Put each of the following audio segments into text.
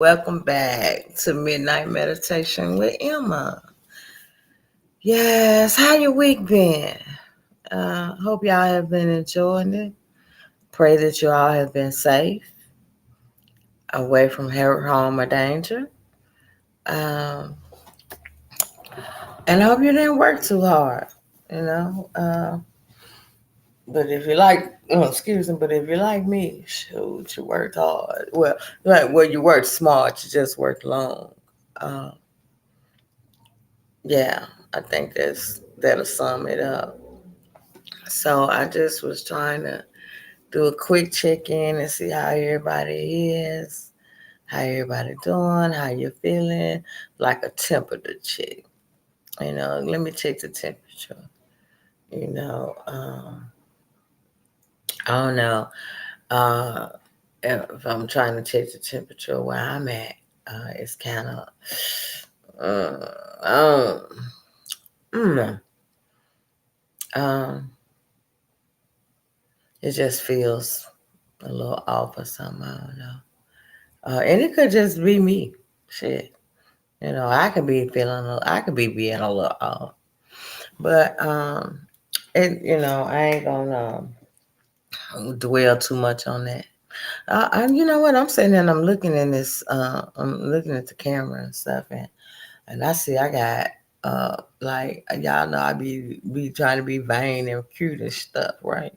Welcome back to Midnight Meditation with Emma. Yes, how your week been? Hope y'all have been enjoying it. Pray that you all have been safe, away from hurt, harm, or danger. Um, and I hope you didn't work too hard. You know, but if you like, excuse me, but if you like me, shoot, you worked hard. You worked smart. You just worked long. Um, yeah, I think that'll sum it up. So I just was trying to do a quick check in and see how everybody is, how everybody doing, how you're feeling, like a temperature check. Let me check the temperature. You know, um, I don't know if I'm trying to check the temperature where I'm at. It's kind of, I don't know. Um, it just feels a little off or something. I don't know. And it could just be me. Shit. I could be being a little off. But I ain't gonna dwell too much on that. You know what? I'm sitting there and I'm looking in this. I'm looking at the camera and stuff, and I see I got like y'all know I be trying to be vain and cute and stuff, right?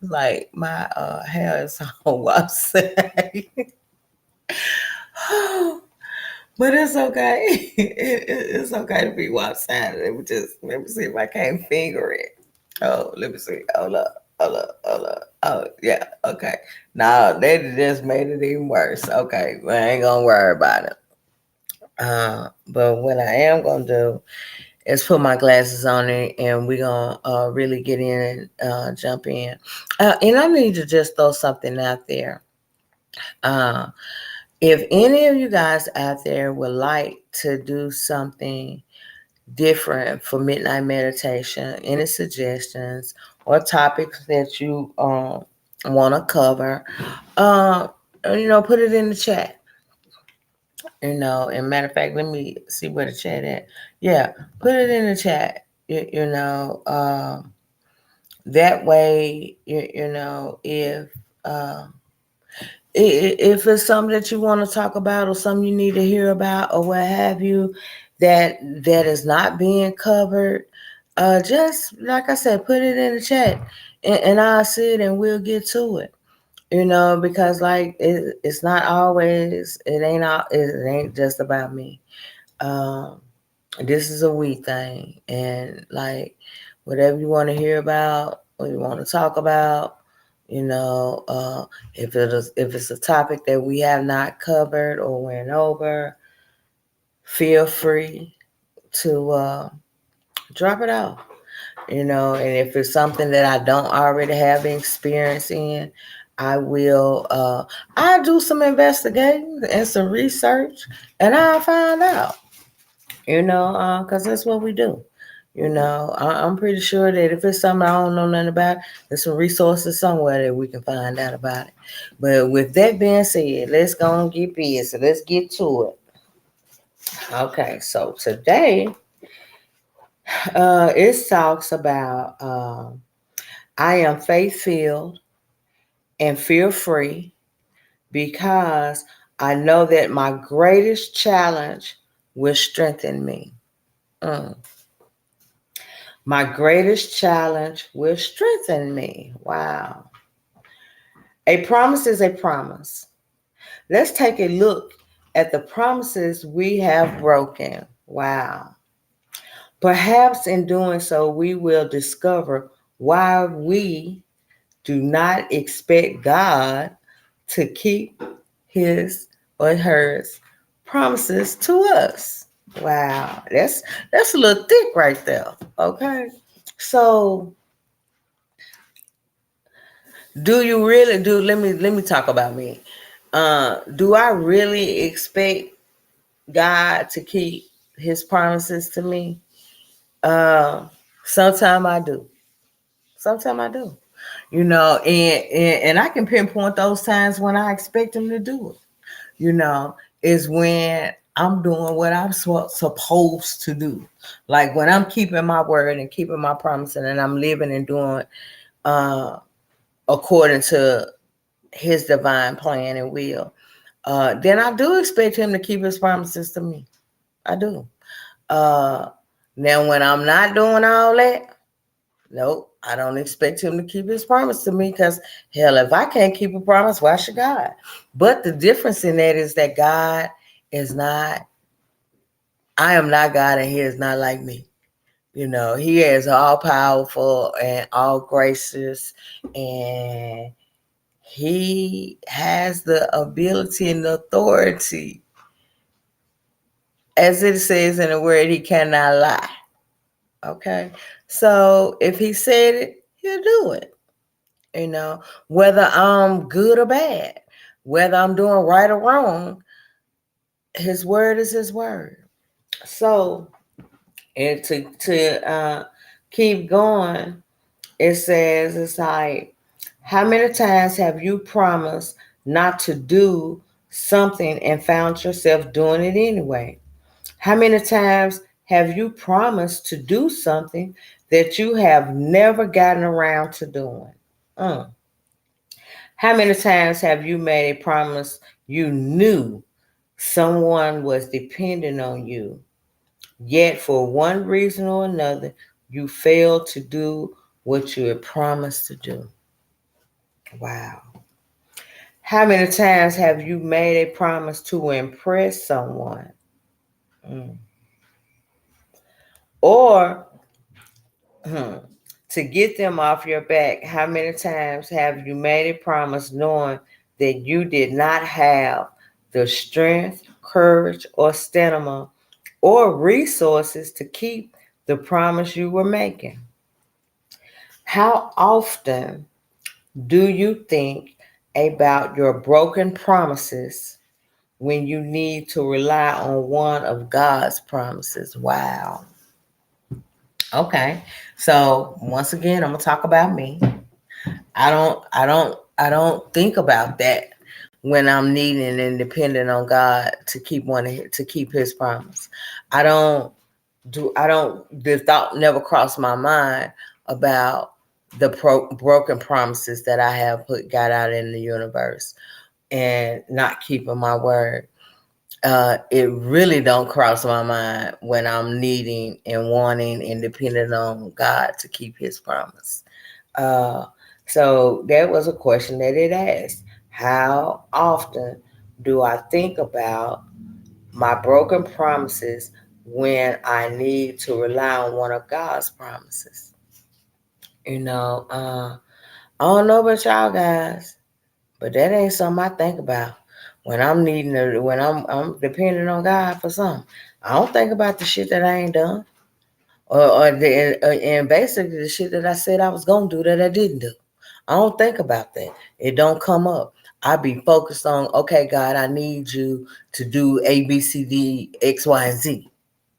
Like my hair is on website. But it's okay. It's okay to be lopsided. Let me see if I can't finger it. Oh, let me see. Hold up. Oh, yeah. Okay. No, they just made it even worse. Okay, well, I ain't gonna worry about it. But what I am gonna do is put my glasses on it, and we're gonna really get in and jump in. And I need to just throw something out there. Uh, if any of you guys out there would like to do something different for midnight meditation, any suggestions or topics that you want to cover, uh, put it in the chat. And matter of fact, let me see where the chat at. Yeah, put it in the chat. That way, uh, if it's something that you want to talk about or something you need to hear about or what have you, that is not being covered, just like I said, put it in the chat, and I'll see it and we'll get to it. Because like it's not always, it ain't just about me. Um, this is a we thing, and like whatever you want to hear about or you want to talk about, you know, uh, if it's a topic that we have not covered or went over, feel free to drop it off. And if it's something that I don't already have experience in, I will I'll do some investigating and some research, and I'll find out. Because that's what we do. I'm pretty sure that if it's something I don't know nothing about, there's some resources somewhere that we can find out about it. But with that being said, let's go and get busy. Let's get to it. Okay, so today it talks about I am faith filled and fear free because I know that my greatest challenge will strengthen me. Mm. My greatest challenge will strengthen me. Wow. A promise is a promise. Let's take a look at the promises we have broken. Wow. Perhaps in doing so, we will discover why we do not expect God to keep his or hers promises to us. Wow. That's a little thick right there. Okay. So do you really do let me talk about me. Do I really expect God to keep his promises to me? Uh Sometimes I do. Sometimes I do. And I can pinpoint those times when I expect him to do it. You know, is when I'm doing what I'm supposed to do. Like when I'm keeping my word and keeping my promise, and I'm living and doing uh, according to his divine plan and will. Then I do expect him to keep his promises to me. I do. Uh, Now, when I'm not doing all that, nope, I don't expect him to keep his promise to me because, hell, if I can't keep a promise, why should God? But the difference in that is that God is not, I am not God and he is not like me. He is all powerful and all gracious, and he has the ability and the authority. As it says in the word, he cannot lie. Okay. So if he said it, he'll do it. Whether I'm good or bad, whether I'm doing right or wrong, his word is his word. So, and to keep going, it says, it's like, how many times have you promised not to do something and found yourself doing it anyway? How many times have you promised to do something that you have never gotten around to doing? How many times have you made a promise you knew someone was depending on you, yet for one reason or another, you failed to do what you had promised to do? Wow. How many times have you made a promise to impress someone? Or to get them off your back? How many times have you made a promise knowing that you did not have the strength, courage, or stamina or resources to keep the promise you were making? How often do you think about your broken promises when you need to rely on one of God's promises? Wow. Okay. So once again, I'm gonna talk about me. I don't think about that when I'm needing and depending on God to keep his promise. I don't the thought never crossed my mind about the broken promises that I have got out in the universe and not keeping my word. It really don't cross my mind when I'm needing and wanting and depending on God to keep his promise. Uh, so that was a question that it asked. How often do I think about my broken promises when I need to rely on one of God's promises? I don't know about y'all guys, but that ain't something I think about when I'm when I'm depending on God for something. I don't think about the shit that I ain't done, and basically the shit that I said I was gonna do that I didn't do. I don't think about that. It don't come up. I be focused on, okay, God, I need you to do A, B, C, D, X, Y, and Z.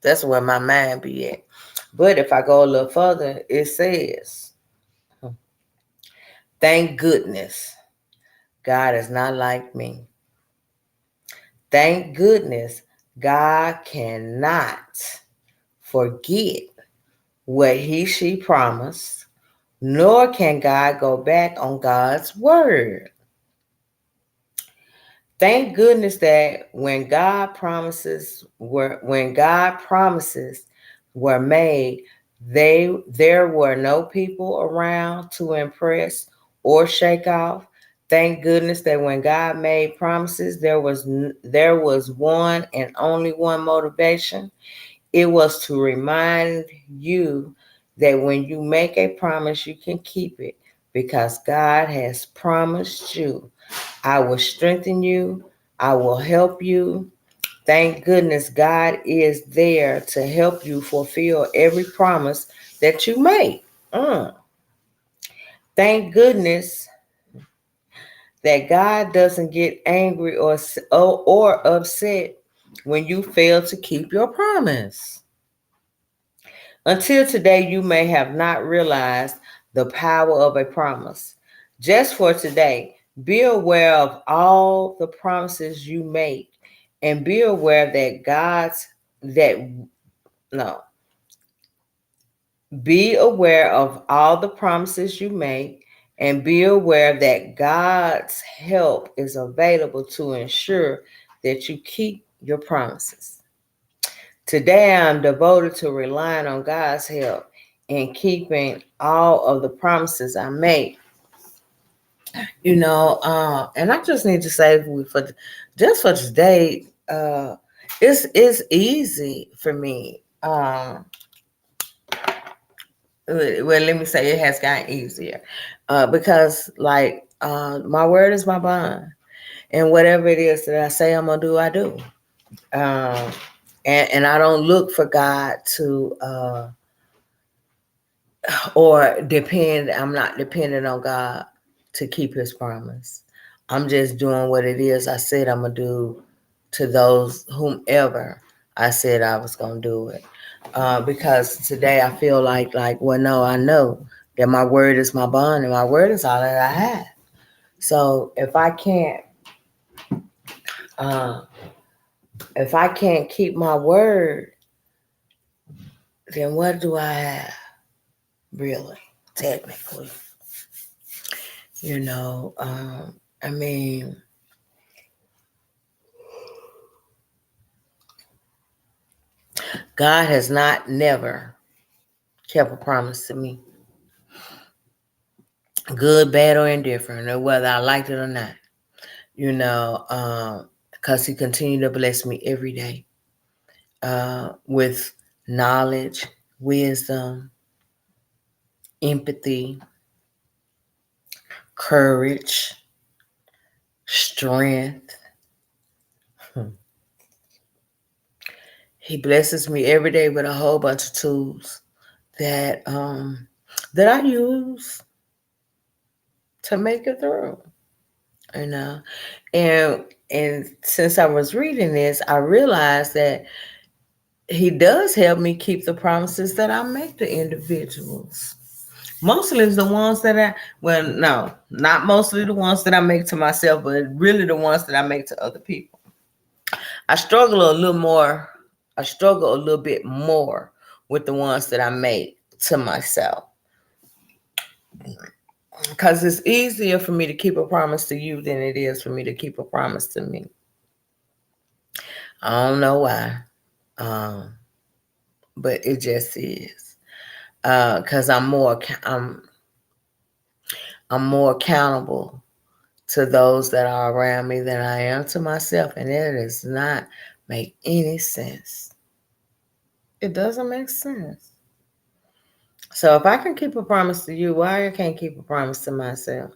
That's where my mind be at. But if I go a little further, it says, thank goodness God is not like me. Thank goodness God cannot forget what she promised, nor can God go back on God's word. Thank goodness that when God promises were made, there were no people around to impress or shake off. Thank goodness that when God made promises, there was one and only one motivation. It was to remind you that when you make a promise, you can keep it because God has promised you, I will strengthen you, I will help you. Thank goodness God is there to help you fulfill every promise that you make. Thank goodness that God doesn't get angry or upset when you fail to keep your promise. Until today, you may have not realized the power of a promise. Just for today, be aware of all the promises you make and be aware that that no, be aware of all the promises you make, and be aware that God's help is available to ensure that you keep your promises. Today, I'm devoted to relying on God's help and keeping all of the promises I make. And I just need to say for just for today, it's easy for me. Well, let me say it has gotten easier, because my word is my bond, and whatever it is that I say I'm gonna do, I do. Um, and I don't look for God to or depend. I'm not dependent on God to keep His promise. I'm just doing what it is I said I'm gonna do to those whomever I said I was gonna do it. Because today I feel well, no, I know that my word is my bond, and my word is all that I have. So uh, if I can't keep my word, then what do I have, really, technically? You know, I mean, God has not never kept a promise to me, good, bad, or indifferent, or whether I liked it or not. Because He continued to bless me every day with knowledge, wisdom, empathy, courage, strength. He blesses me every day with a whole bunch of tools that that I use to make it through. You know, and since I was reading this, I realized that He does help me keep the promises that I make to individuals. Mostly the ones that no, not mostly the ones that I make to myself, but really the ones that I make to other people. I struggle a little more. I struggle a little bit more with the ones that I make to myself, because it's easier for me to keep a promise to you than it is for me to keep a promise to me. I don't know why, um, but it just is. Because I'm more accountable to those that are around me than I am to myself, and it does not make any sense. It doesn't make sense. So if I can keep a promise to you, why I can't keep a promise to myself?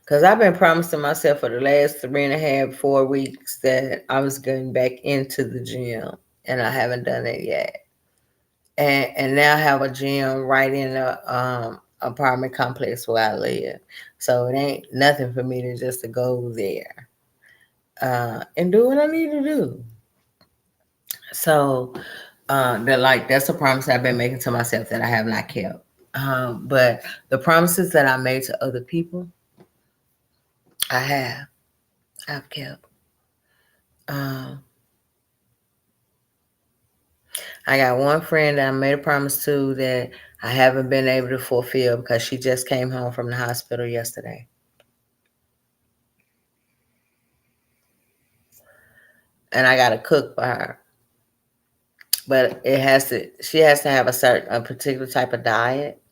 Because I've been promising myself for the last 3.5, 4 weeks that I was getting back into the gym, and I haven't done it yet. And now I have a gym right in the apartment complex where I live. So it ain't nothing for me to just to go there and do what I need to do. So that's a promise I've been making to myself that I have not kept. But the promises that I made to other people, I have. I've kept. Um, I got one friend that I made a promise to that I haven't been able to fulfill because she just came home from the hospital yesterday. And I got to cook for her. But she has to have a particular type of diet.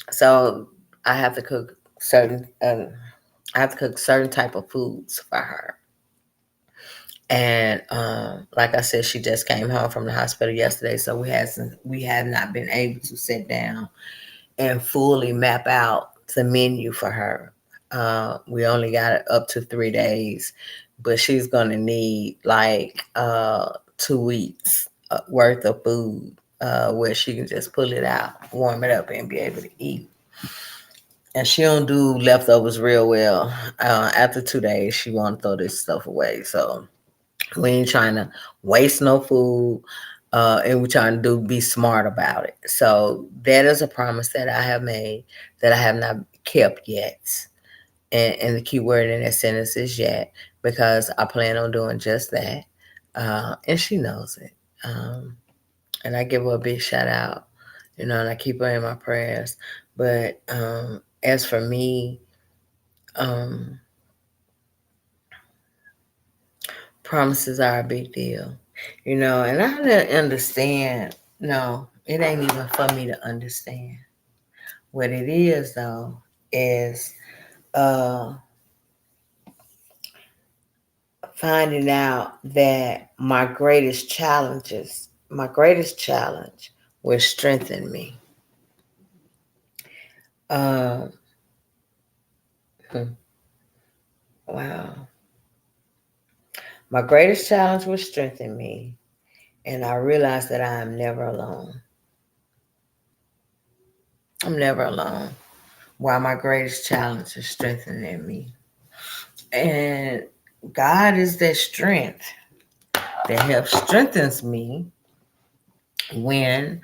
So I have to cook certain type of foods for her. And like I said, she just came home from the hospital yesterday, so we have not been able to sit down and fully map out the menu for her. We only got it up to 3 days, but she's gonna need 2 weeks worth of food where she can just pull it out, warm it up, and be able to eat. And she don't do leftovers real well. After 2 days, she want to throw this stuff away. So we ain't trying to waste no food, and we're trying to be smart about it. So that is a promise that I have made that I have not kept yet. And the key word in that sentence is yet, because I plan on doing just that. And she knows it. And I give her a big shout out, and I keep her in my prayers. But as for me, um, promises are a big deal, and I didn't understand. No, it ain't even for me to understand. What it is, though, is uh, finding out that my greatest challenge will strengthen me. Uh, hmm, wow. My greatest challenge will strengthen me, and I realize that I am never alone. I'm never alone. While my greatest challenge is strengthening me. And God is that strength that helps strengthens me when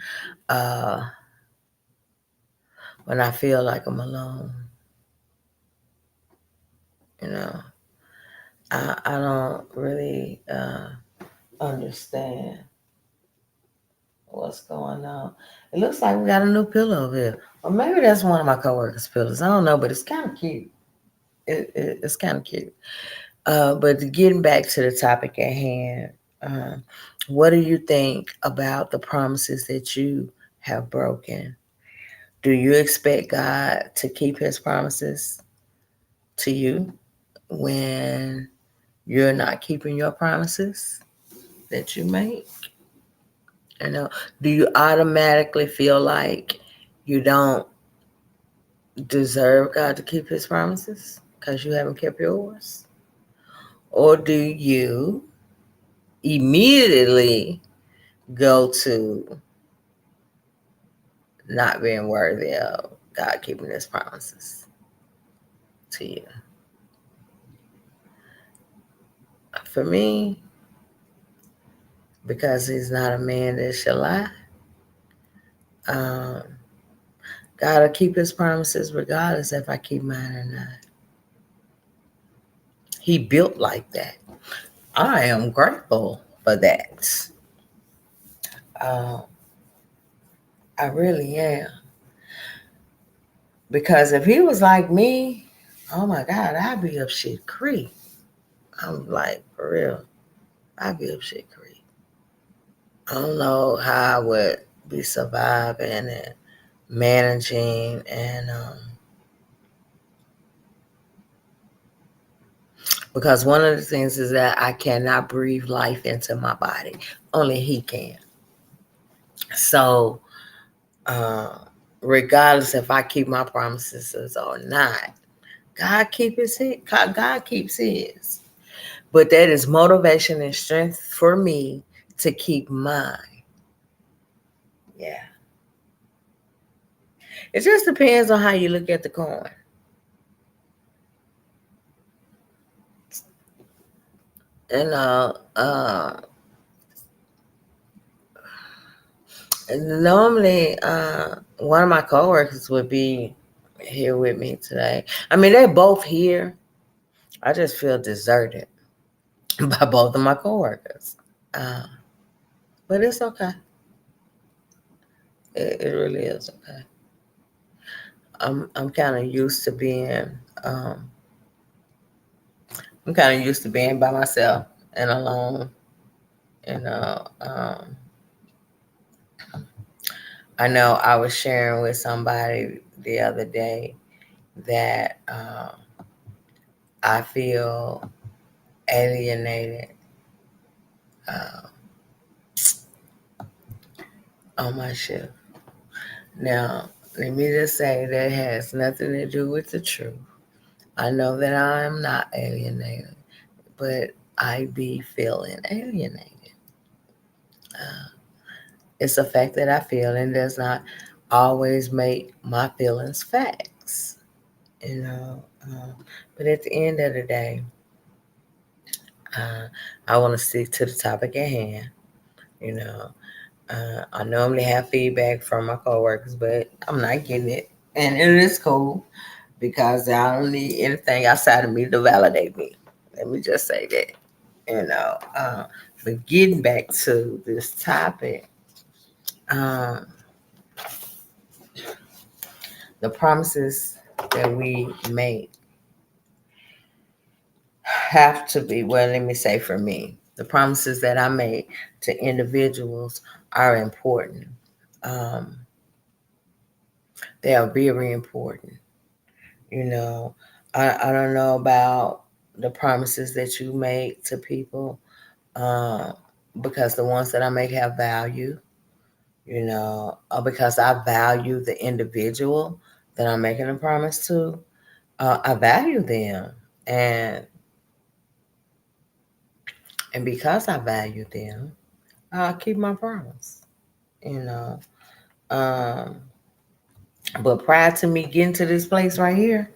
uh when I feel like I'm alone. You know, I don't really understand what's going on. It looks like we got a new pillow over here. Or maybe that's one of my coworkers' pillows. I don't know, but it's kind of cute. It's kind of cute. But getting back to the topic at hand, uh, what do you think about the promises that you have broken? Do you expect God to keep his promises to you when you're not keeping your promises that you make? Do you automatically feel like you don't deserve God to keep his promises because you haven't kept yours? Or do you immediately go to not being worthy of God keeping his promises to you? For me, because he's not a man that shall lie, um, God will keep his promises regardless if I keep mine or not. He built like that. I am grateful for that. Uh, I really am. Because if he was like me, oh my God, I'd be up shit creek. I'm like, for real, I'd be up shit creek. I don't know how I would be surviving and managing, and because one of the things is that I cannot breathe life into my body. Only he can. So, uh, regardless if I keep my promises or not, God keeps his. But that is motivation and strength for me to keep mine. Yeah. It just depends on how you look at the coin. And normally one of my coworkers would be here with me today. I mean, they're both here. I just feel deserted by both of my coworkers. Uh, but it's okay. It really is okay. I'm kind of used to being um, I'm kind of used to being by myself and alone. You know, I know I was sharing with somebody the other day that I feel alienated uh, on my shift. Now, let me just say that has nothing to do with the truth. I know that I am not alienated, but I be feeling alienated. Uh, it's a fact that I feel and does not always make my feelings facts, you know. But at the end of the day, uh, I want to stick to the topic at hand, you know. I normally have feedback from my coworkers, but I'm not getting it. And it is cool because I don't need anything outside of me to validate me. Let me just say that. But getting back to this topic, um, the promises that we make have to be, well, let me say for me, the promises that I make to individuals are important. Um, they are very important. You know, I don't know about the promises that you make to people, uh, because the ones that I make have value, or because I value the individual that I'm making a promise to. I value them, and because I value them, I'll keep my promise. You know, um, but prior to me getting to this place right here,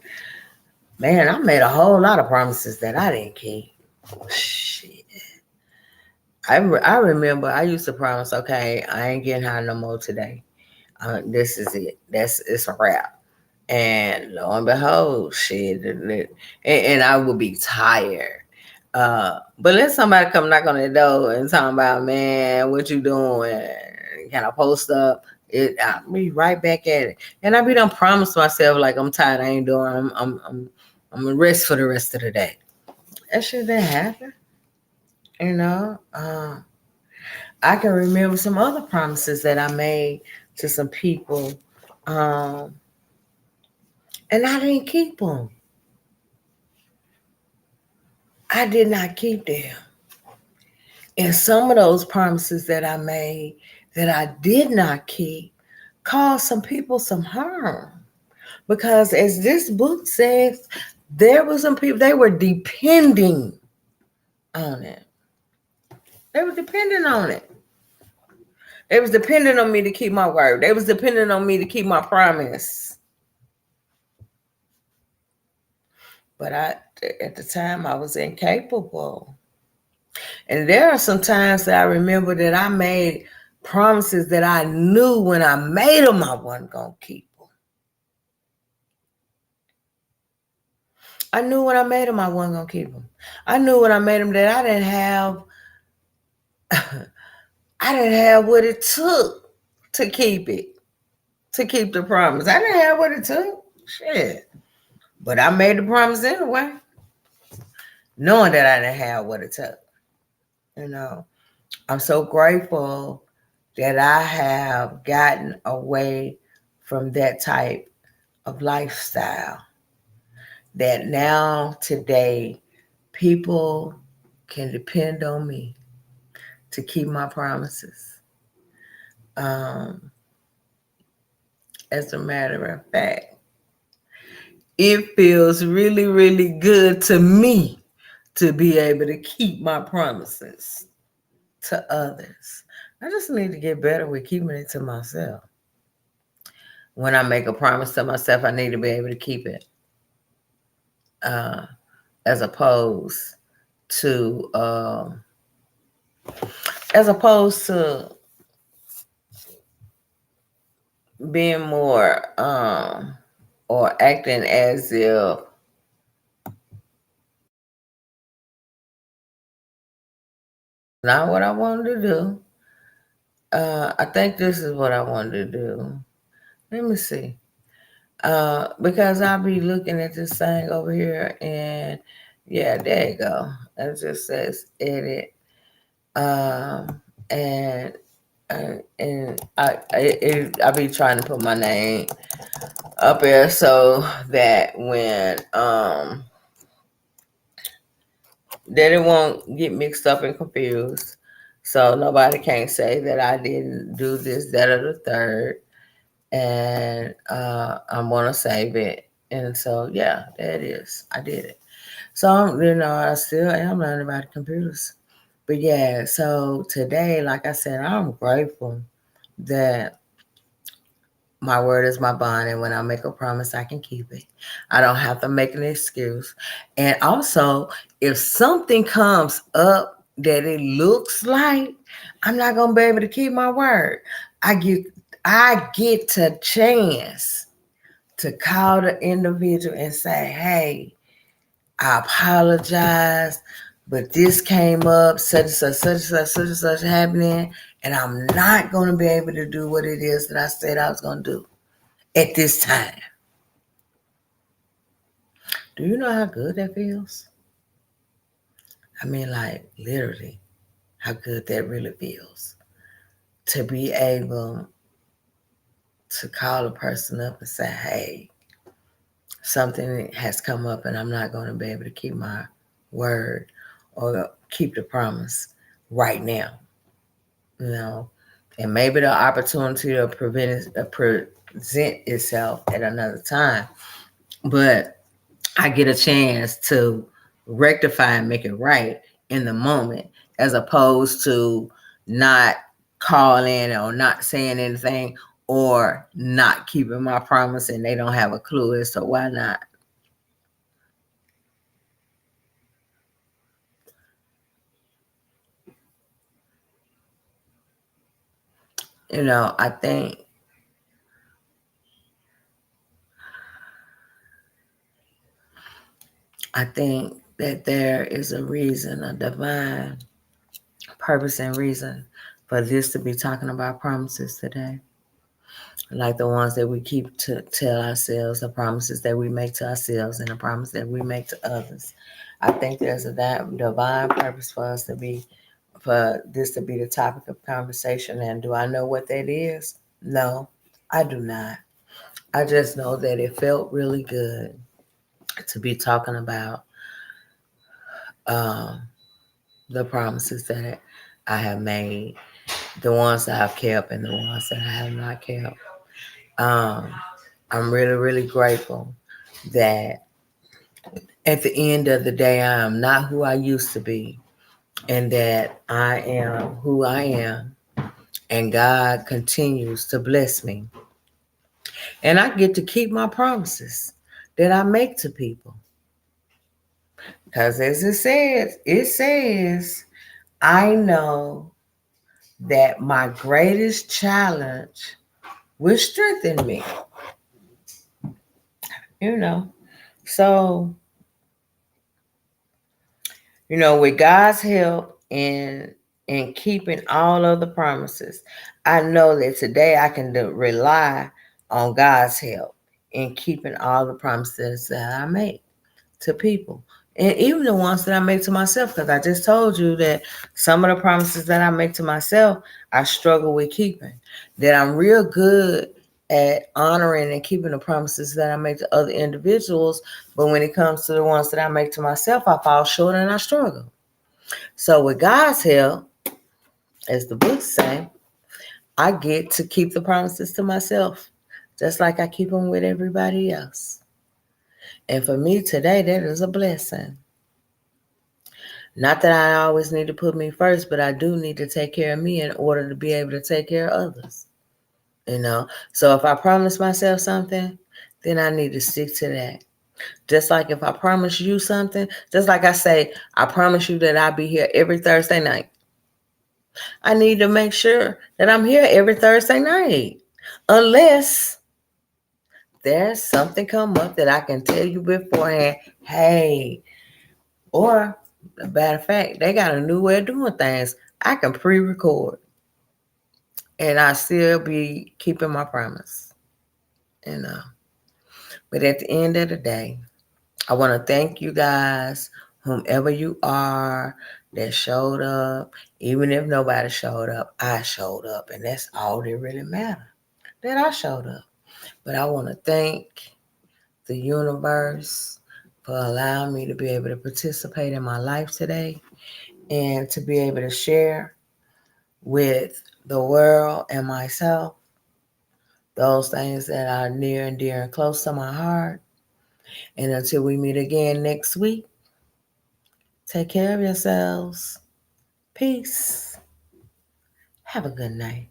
man, I made a whole lot of promises that I didn't keep. Shit. I remember I used to promise, okay, I ain't getting high no more today. This is it. It's a wrap. And lo and behold, shit, and I would be tired. But let somebody come knock on the door and talk about, man, what you doing? Can I post up? I'll be right back at it. And I be done promise myself like I'm tired. I ain't doing. I'm gonna rest for the rest of the day. That shit didn't happen. You know. I can remember some other promises that I made to some people, um, and I didn't keep them. I did not keep them. And some of those promises that I made that I did not keep caused some people some harm. Because as this book says, there were some people, they were depending on it. They were depending on it. They was depending on me to keep my word. They was depending on me to keep my promise. But at the time, I was incapable. And there are some times that I remember that I made promises that I knew when I made them, I wasn't going to keep them. I knew when I made them, I wasn't going to keep them. I knew when I made them that I didn't have, I didn't have what it took to keep it, to keep the promise. I didn't have what it took. Shit. But I made the promise anyway, knowing that I didn't have what it took. I'm so grateful that I have gotten away from that type of lifestyle. That now, today, people can depend on me to keep my promises. Um, as a matter of fact, it feels really, really good to me to be able to keep my promises to others. I just need to get better with keeping it to myself. When I make a promise to myself, I need to be able to keep it. As opposed to being more or acting as if not what I wanted to do. I think this is what I wanted to do. Let me see. Because I'll be looking at this thing over here, and yeah, there you go. It just says edit. And I be trying to put my name up there so that when that it won't get mixed up and confused. So nobody can say that I didn't do this, that, or the third. And I'm gonna save it. And so yeah, there it is. I did it. So I still am learning about computers. But yeah, so today, like I said, I'm grateful that my word is my bond, and when I make a promise, I can keep it. I don't have to make an excuse. And also, if something comes up that it looks like I'm not gonna be able to keep my word, I get to chance to call the individual and say, hey, I apologize, but this came up, such and such, such and such, such and such happening, and I'm not going to be able to do what it is that I said I was going to do at this time. Do you know how good that feels? I mean, like, literally, how good that really feels. To be able to call a person up and say, hey, something has come up and I'm not going to be able to keep my word or keep the promise right now. And maybe the opportunity to present itself at another time. But I get a chance to rectify and make it right in the moment, as opposed to not calling or not saying anything or not keeping my promise and they don't have a clue as to why not. I think that there is a reason, a divine purpose and reason for this to be talking about promises today. Like the ones that we keep to tell ourselves, the promises that we make to ourselves and the promise that we make to others. I think there's a divine purpose for this to be the topic of conversation. And do I know what that is? No, I do not. I just know that it felt really good to be talking about um, the promises that I have made, the ones that I've kept, and the ones that I have not kept. Um, I'm really, really grateful that at the end of the day, I am not who I used to be, and that I am who I am, and God continues to bless me. And I get to keep my promises that I make to people. Because as it says, I know that my greatest challenge will strengthen me. So, with God's help in keeping all of the promises, I know that today I can rely on God's help in keeping all the promises that I make to people. And even the ones that I make to myself, because I just told you that some of the promises that I make to myself, I struggle with keeping. That I'm real good at honoring and keeping the promises that I make to other individuals. But when it comes to the ones that I make to myself, I fall short and I struggle. So with God's help, as the books say, I get to keep the promises to myself, just like I keep them with everybody else. And for me today, that is a blessing. Not that I always need to put me first, but I do need to take care of me in order to be able to take care of others. So if I promise myself something, then I need to stick to that. Just like if I promise you something, just like I say, I promise you that I'll be here every Thursday night. I need to make sure that I'm here every Thursday night. Unless there's something come up that I can tell you beforehand, hey, or a matter of fact, they got a new way of doing things. I can pre-record and I still be keeping my promise. But at the end of the day, I want to thank you guys, whomever you are that showed up. Even if nobody showed up, I showed up. And that's all that really matters, that I showed up. But I want to thank the universe for allowing me to be able to participate in my life today and to be able to share with the world and myself those things that are near and dear and close to my heart. And until we meet again next week, take care of yourselves. Peace. Have a good night.